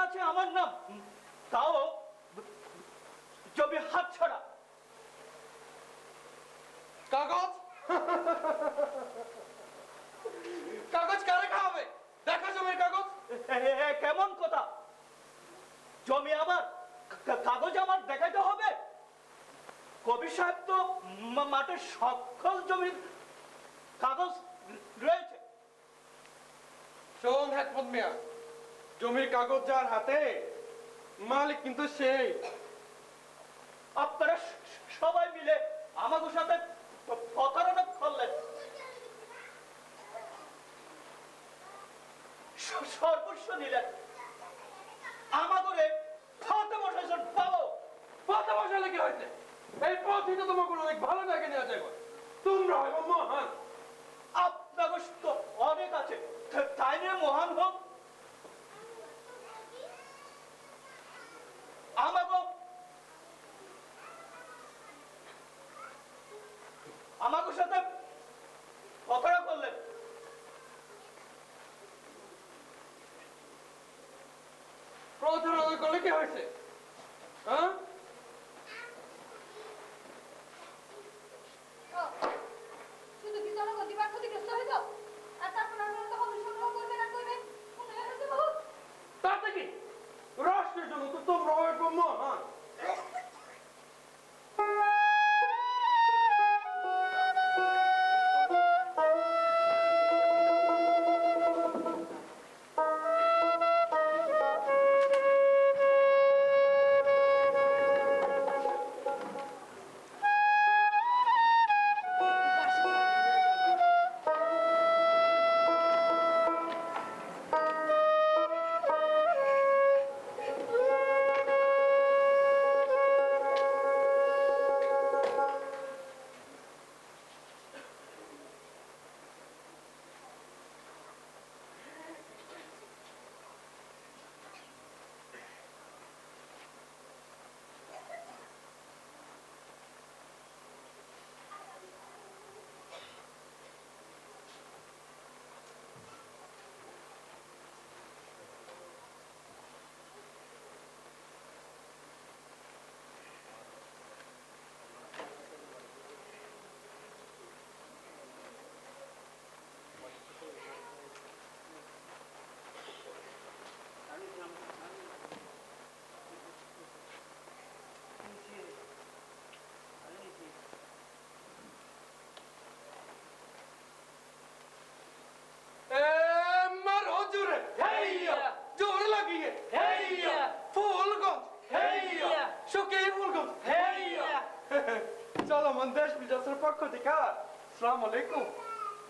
আছে আমার নাম, তাও জমি হাতছাড়া। কাগজ কাগজ কারে খাওয়াবে? দেখা জমির কাগজ। কেমন কথা? জমি আমার, কাগজ আমার দেখাইতে হবে? কবি সাহেব তো মাঠের সকল জমির কাগজ রয়েছে। শোন হেকমত মিয়া, জমির কাগজ যার হাতে, মালিক কিন্তু সেই। আপনারা সবাই মিলে আমাদের সাথে প্রতারণা করলেন, সর্বস্ব নিলেন, আমাদের পথে বসাইছেন। পাবো পথে বসালে কি হয়েছে? এই পথই তো তোমাকে অনেক ভালো জায়গায় নেওয়া যায়। তোমরা হইব মহান। আপনার তো অনেক আছে, তাই নিয়ে মহান হোক। আমাদের সাথে প্রতারণা করলেন। প্রতারণা করলে কি হয়েছে? হ্যাঁ, শুধু কি জনগণ দিবার ক্ষতিগ্রস্ত হইতো, আর তারপর আপনারা তখন সংগ্রহ করবেন আর করবেন উন্নয়নের জন্য। তাতে কি? রাষ্ট্রের জন্য তো তোমরা হইব মহান।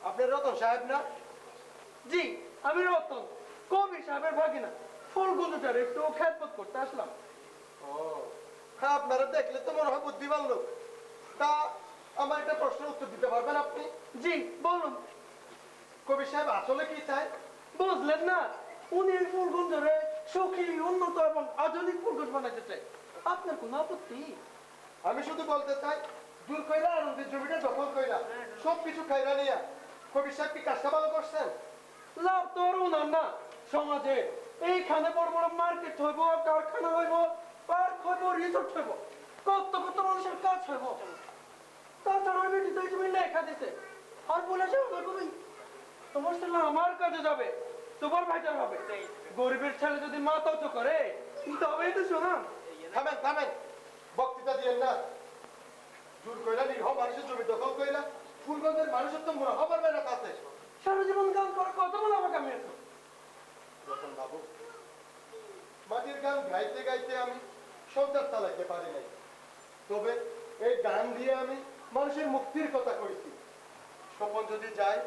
আপনি রতন সাহেব না? জি, আমি রতন, কবি সাহেবের ভাগিনা। ফুলগুলোটার একটু খেদমত করতে আসলাম। ও হ্যাঁ, আপনারা দেখলে তো মনে হয় বুদ্ধিমান লোক। তা আমার একটা প্রশ্নের উত্তর দিতে পারবেন আপনি? জি বলুন। কবি সাহেব আসলে কি চায়? বুঝলেন না, উনি এই ফুলগুলোরে সুখী, উন্নত এবং আধুনিক ফুলগুলো বানাইতে চায়। আপনার কোনো আপত্তি? আমি শুধু বলতে চাই, দূর কইরা আনন্দের জমিটা দখল কইরা সবকিছু খাইরা নিয়া কবি সাহেব কি কাজটা ভালো করছেন? লাভ তো আর উনার না। সমাজে এইখানে বড় বড় মার্কেট হইব, কারখানা হইব, পার্ক হইব, রিসোর্ট হইব, কত কত মানুষের কাজ হইব। তাছাড়া ওই বেটি তো এই জমি লেখা দিতে আর বলেছে তোমার ছেলে আমার কাজে যাবে, তোমার ভাইটার হবে। গরিবের ছেলে যদি মাথা উঁচু করে তবেই তো শোনান। থামেন থামেন, বক্তৃতা দিয়েন না। দূর কইরা নিরহ মানুষের জমি দখল কইরা ফুলগঞ্জের মানুষের তো মনে হবার না কাছে। সারা জীবন গান করার কথা বলে আমাকে আমি রতন বাবু, মাটির গান গাইতে গাইতে আমি সংসার চালাইতে পারি নাই, তবে এই গান দিয়ে আমি মানুষের মুক্তির কথা কইছি। স্বপন যদি যায়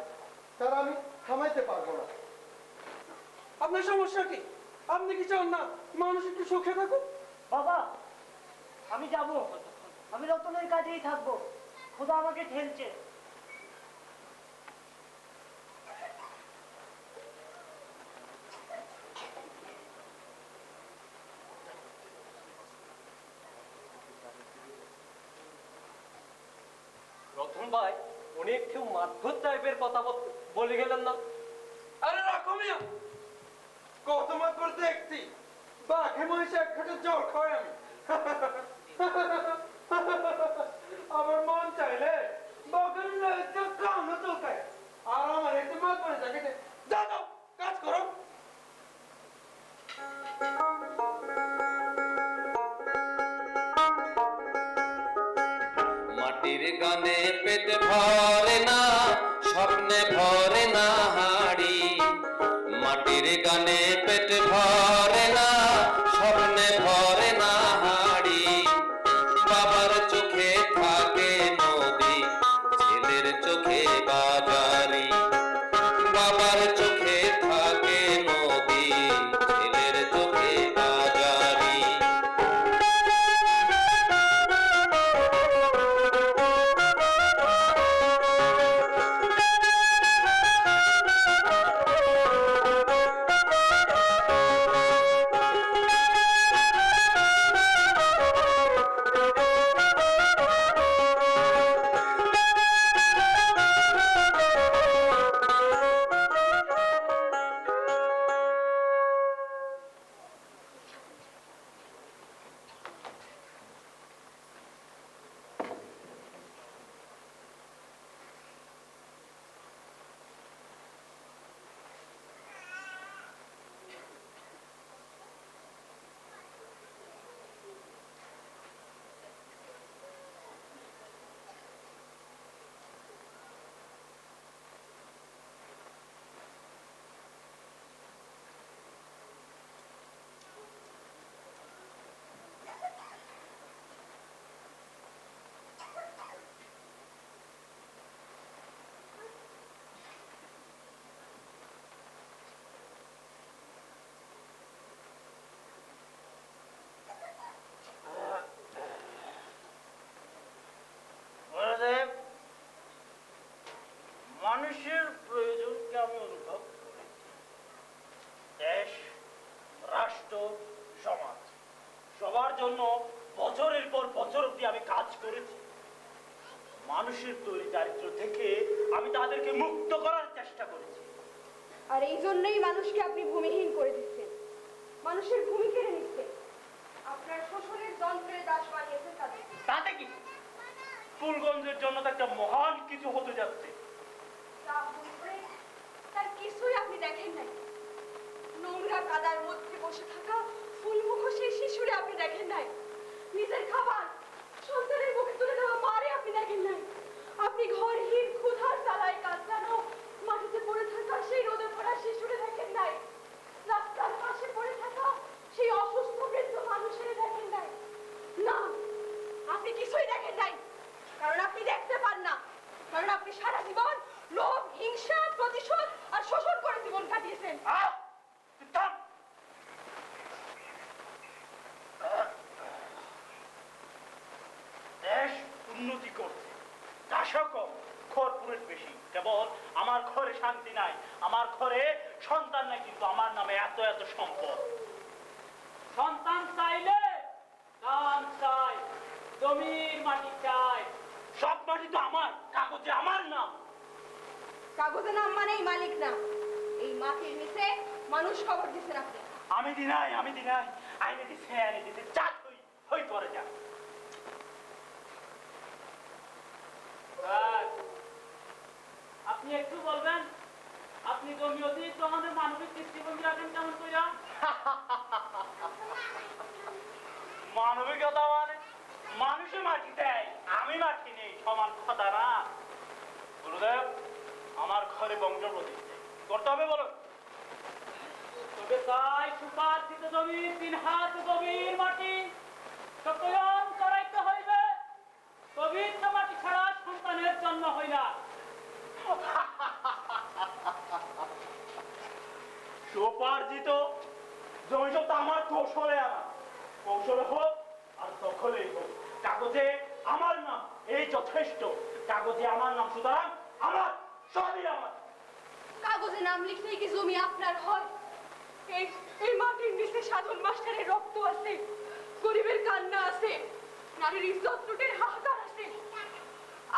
তারা আমি থামাইতে পারবো না। আপনার সমস্যা কি? আপনি কি চান না মানুষ একটু সুখে থাকুক? বাবা, আমি যাব, আমি রতনের কাজেই থাকবো। খোদা আমাকে ঠেলছে। রতন ভাই, উনি একটু মারধর টাইপের কথা বলে গেলেন না? আরে রাখো মিয়া, কত মাত করে দেখছি। এক খাটে জল খাওয়াই আমি আবার মন চাইলে বগল কামও চলকায় আর আমার একটু মাছ পড়ে থাকে যাও যাও কাজ করো মাটির গানে পেট ভরে না, স্বপ্নে ভরে না হাড়ি। মাটির গানে পেট ভরে না, স্বপ্নে ভরে না হাড়ি। বাবার চোখে থাকে নদী, ছেলের চোখে বাজারি। বাবার চোখে থাকে নদী, ছেলের চোখে বাজারি। গুরুদেব, মানুষের প্রয়োজনকে আমি অনুভব করি। দেশ, রাষ্ট্র, সমাজ সবার জন্য বছরের পর বছর অব্দি আমি কাজ করেছি। মানুষের তৈরি দারিদ্র থেকে আমি তাদেরকে মুক্ত করার চেষ্টা করেছি। আর এই জন্যই মানুষকে আপনি ভূমিহীন করে দিচ্ছেন, মানুষের ভূমি কেড়ে নিচ্ছেন, আপনার শোষণের যন্ত্রের দাস বানিয়েছেন তাদের। তাতে কি? ফুলগঞ্জের জন্য তো একটা মহান কিছু হতে যাচ্ছে। তা বলতে তার কিছুই আপনি দেখেন নাই। নোংরা কাদার মধ্যে বসে থাকা ফুলমুখো সেই শিশুরে আপনি দেখেন নাই। নিজের খাবার সন্তানের মুখে তুলে দেওয়া মারে আপনি দেখেন নাই। আপনি ঘরহীন ক্ষুধার জ্বালায় কাঁদলানো মাটিতে পড়ে থাকা সেই রোদে পড়া শিশুরে দেখেন নাই। রাস্তার পাশে পড়ে থাকা সেই অসুস্থ বৃদ্ধ মানুষের দেখেন নাই। না, আপনি কিছুই দেখেন নাই, কারণ আপনি দেখতে পান না। কারণ আপনি সারা জীবন লোভ, হিংসা, প্রতিশোধ আর শোষণ করে জীবন কাটিয়েছেন। থাম! দেশ উন্নতি করছে, চাষও কম, খড়পুরের বেশি। কেবল আমার ঘরে শান্তি নাই, আমার ঘরে সন্তান নাই, কিন্তু আমার নামে এত এত সম্পদ। সন্তান চাইলে ধান চাই, জমির মাটি চাই, সব মাটি তো আমার, কাগজে আমার নাম। কাগজে নাম মানেই মালিক না। এই মাটির নিচে মানুষ খবর দিচ্ছেন আপনি। আমি দিনাই আইনে দিছে চাট হই করে যা। আপনি একটু বলবেন, আপনি জমি অতিরিক্ত আমাদের মানবিক দৃষ্টিভঙ্গি রাখেন কেমন কইরা? মানবিকতা মানে মানুষে মাটি দেয়, আমি মাটি নেই, সমান কথা না। গুরুদেব, আমার ঘরে বংশ প্রতিষ্ঠা করতে হবে বলো। তবে তাই সুপার্জিত জমির 3 হাত গভীর মাটি সকলন করাইতে হইবে। পবিত্র মাটি ছাড়া সন্তানের জন্ম হয় না। সুপার্জিত জমি সব আমার কৌশলে আনা, কৌশলে হোক আর দখলেই হোক, কাগজে আমার নাম এই যথেষ্ট। কাগজে আমার নাম, সুতরাং আমার, সবই আমার। কাগজে নাম লিখলেই কি জমি আপনার হয়? এই মাটির নিচে সাধন মাস্টারের রক্ত আছে, গরিবের কান্না আছে, নারীর ইজ্জত লুটের হাহাকার আছে।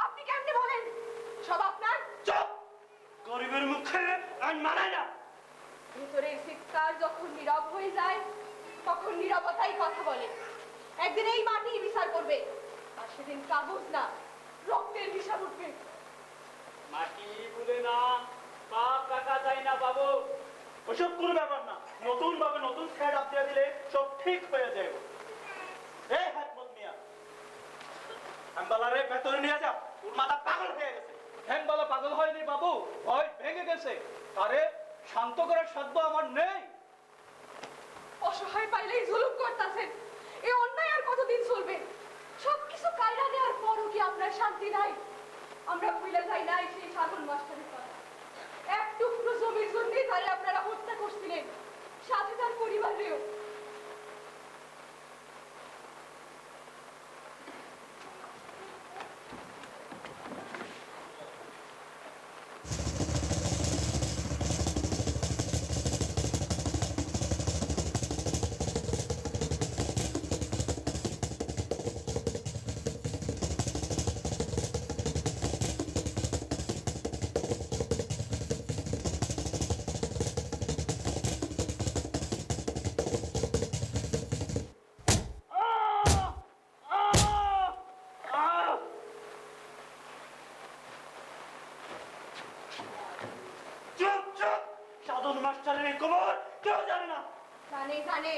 আপনি কেমনে বলেন সব আপনার? চুপ! গরিবের মুখে আইন মানায় না। ভেতরের চিৎকার যখন নীরব হয়ে যায়, তখন নিরাপত্তাই কথা বলে। একদিন এই মাটি বিচার করবে, আর সেদিন কাগজ না, রক্তের হিসাব উঠবে। মাটি বলে না, পাপ কাকা যায় না বাবু। ওসব কোনো ব্যাপার না, নতুন ভাবে নতুন সেট আপ দিয়ে দিলে সব ঠিক হয়ে যাবে। এই হাতমত মিয়া, হ্যাম্বালারে ভেতরে নিয়ে যাও, ওর মাথা পাগল হয়ে গেছে। হ্যাংবালা পাগল হয়নি বাবু, ভয় ভেঙে গেছে। আরে শান্ত করার সাধ্য আমার নেই। অসহায় পাইলেই জুলুম করতেছেন, এই অন্যায় আর কতদিন চলবে? সবকিছু কায়রা নেওয়ার পরও কি আপনার শান্তি নাই? আমরা ভুলে যাই নাই সেই সাধন মাস্টারের কথা। এক টুকরো জমির জন্যই তারে আপনারা হত্যা করছিলেন, সাথে তার পরিবারেও। চুপ চুপ, সাধন মাস্টারের এই খবর কেউ জানে না। জানে জানে,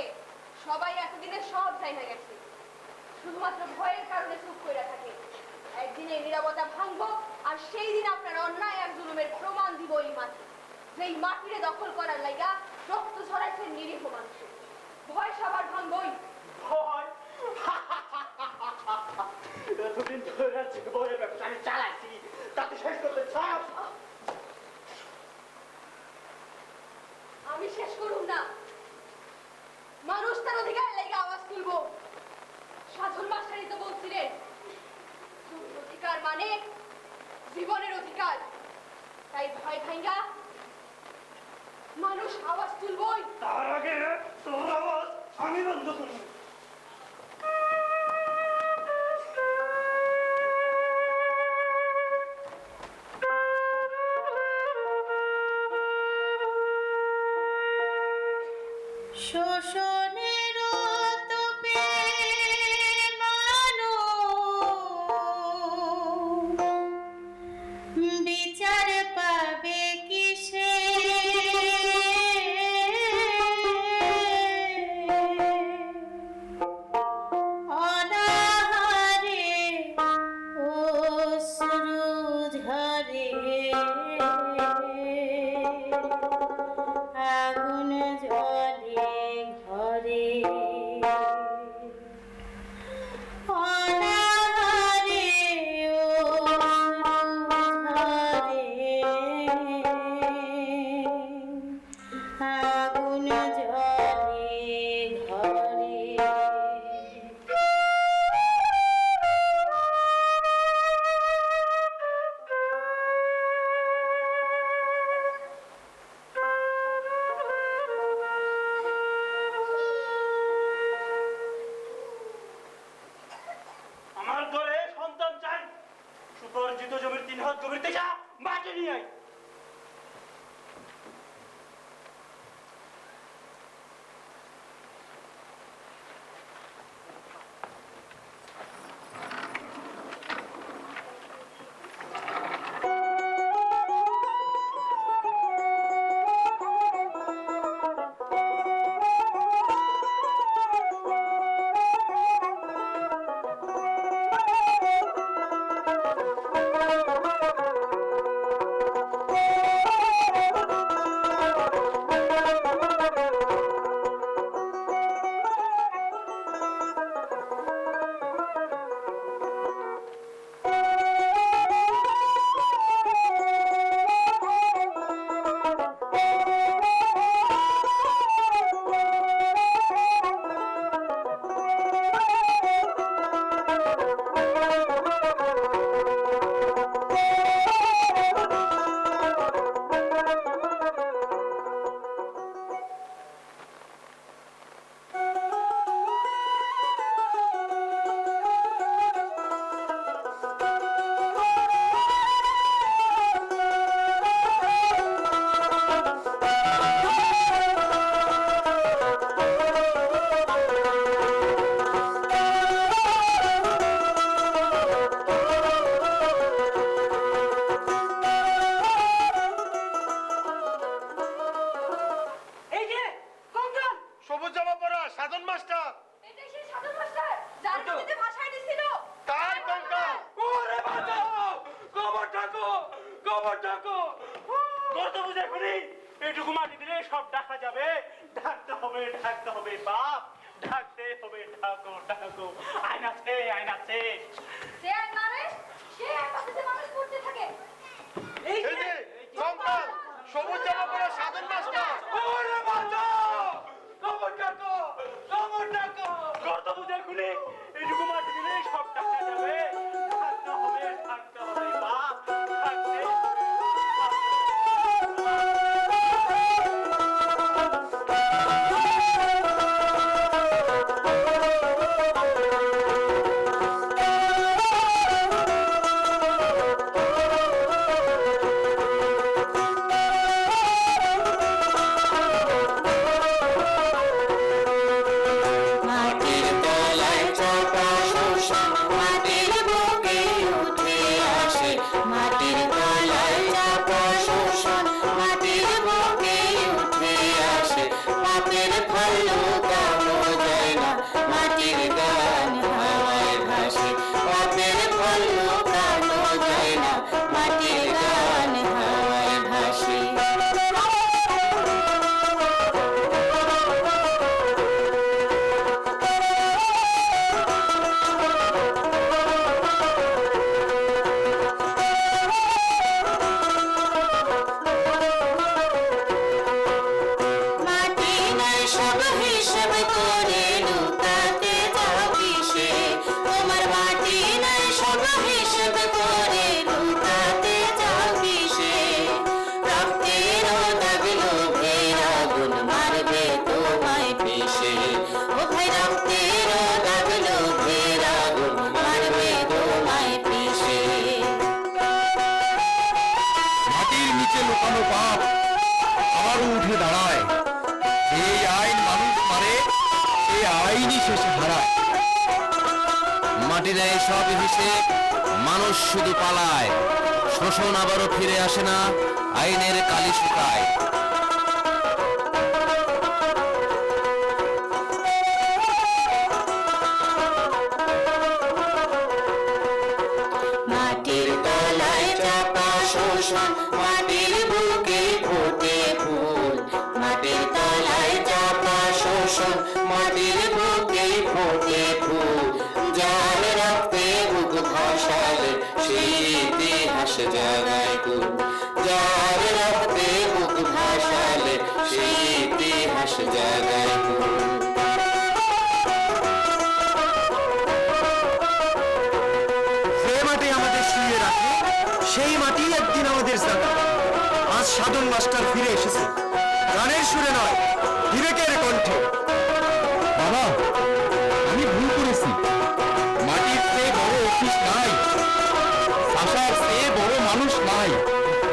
সবাই এতদিনে সব জানা গেছে, শুধুমাত্র ভয়ের কারণে চুপ করে থাকে। একদিন এই নিরাপত্তা ভাঙবো, আর সেই দিন আপনার অন্যায় আর জুলুমের প্রমাণ দিব এই মাটি, যেই মাটিরে দখল করার লাইগা রক্ত ছড়াইছে নিরীহ মানুষ। ভয় সবার ভাঙবই। ভয়? এতদিন ধরে জীবনের ব্যবসা আমি চালাইছি, তাতে শেষ করতে চাপ। আমি শেষ করুম না, মানুষ তার অধিকার লেগে আওয়াজ তুলবো। সাধন মাস্টারই তো বলছিলেন, অধিকার মানে জীবনের অধিকার। তাই ভয় ভাঙ্গা মানুষ আওয়াজ তুলবই। তার আগে তোর আওয়াজ আমি বন্ধ করব। শোষণের তোপে মানুষ বিচার পাবে কিসে? অনাহারে অশ্রু ঝরে, আগুন জ্বলে ঘরে এইটুকু মাটি দিলে সব ডাকা যাবে? ডাকতে হবে বাপ, ডাকতে হবে, ডাকো ডাকো। আইন আছে, আইন আছে। সে আর মারে, সে আর পাশে মানুষ করতে থাকে। এই এই যে চম্পল সবুজ জামা পরা সাধন মাস্টার। ওরে বাঁচাও! খবর ডাকো, খবর ডাকো। গর্ত বুঝে খুলে এইটুকু মাটি দিলে সব ডাকা যাবে? ডাকতে হবে বাপ, ডাকতে হবে। মাটির তলায় চাপা শোষণ মাটির বুকে উঠে আসে, মাটির তলায় চাপা শোষণ মাটির বুকে উঠে আসে। পাপের ফল লুকানো যায় না, মাটির গান হাওয়ায় ভাসে। পাপের ফল লুকানো যায় না, মাটির গান হাওয়ায় ভাসে। মাটি নাই সব হিসেব করে লুকাতে যাও কিসে, তোমার মাটি নাই সব হিসেব করে লুকাতে যাও কিসে। রক্তের দাগ লোভের আগুন মারবে তোমায় পিষে, ও ভাই রক্তের দাগ লোভের আগুন মারবে তোমায় পিষে। মাটির নিচে লুকানো পাপ আবারও উঠে দাঁড়ায়। এই আইন মানুষ মারে, এই আইনই শেষে হারায়। মাটি নেয় সব হিসেব, মানুষ শুধু পালায়। শোষণ আবারও ফিরে আসে না, আইনের কালি শুকায়। মাটির তলায় চাপা শোষণ মাটির বুকে ফোটে ফুল, মাটির তলায় চাপা শোষণ মাটির বুকে ফোটে ফুল। যার রক্তে বুক ভাসালে সেই ইতিহাস জাগায় কুল, যার রক্তে বুক ভাসালে সেই ইতিহাস জাগায় কুল। যে মাটি আমাদের শুয়ে রাখে সেই মাটি একদিন আমাদের জায়গা। আজ সাধন মাস্টার ফিরে এসেছে, গানের সুরে নয়, বিবেকের কণ্ঠে। বাবা, আমি ভুল করেছি। মাটির চেয়ে বড় অফিস নাই, ভাষার চেয়ে বড় মানুষ নাই।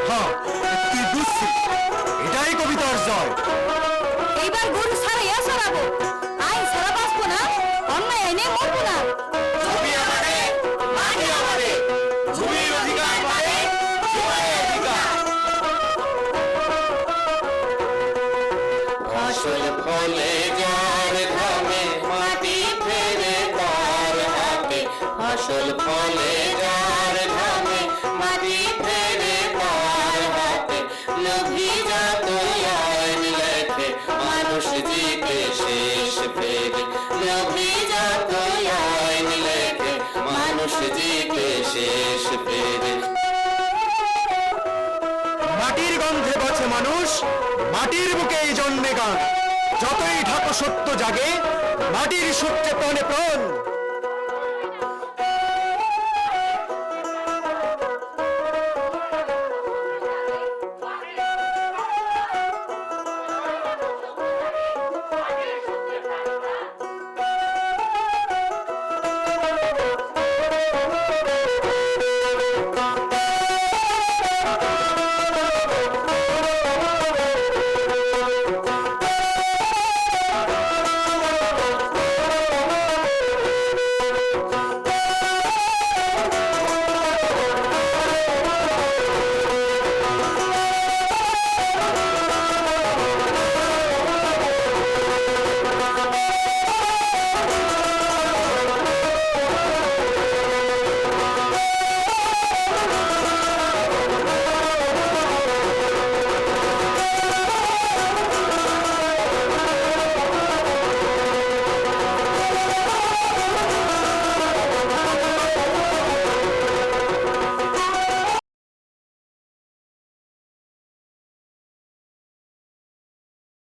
হ্যাঁ, তুই বুঝছি, এটাই কবিতার জয়। এইবার গরু ছাড়াইয়া ছাড়াবো, আইন ছাড়া বাঁচবো না, অন্যায় আইনে মরবো না। জমি আমাদের, মাটি আমাদের, জমির অধিকার মানে জমির অধিকার। ফসল ফলে যার ঘামে মাটি ফেরে তার হাতে, ফসল ফলে যার ঘামে মাটি ফেরে তার হাতে। লোভী যত আইন লেখে মানুষ জিতে শেষ ফেরে, লোভী যত আইন লেখে মানুষ জিতে শেষ ফেরে। মাটির গন্ধে বাঁচে মানুষ, মাটির বুকে জন্মে গান। যতই ঢাকো সত্য জাগে, মাটির সত্যে প্রাণে প্রাণ।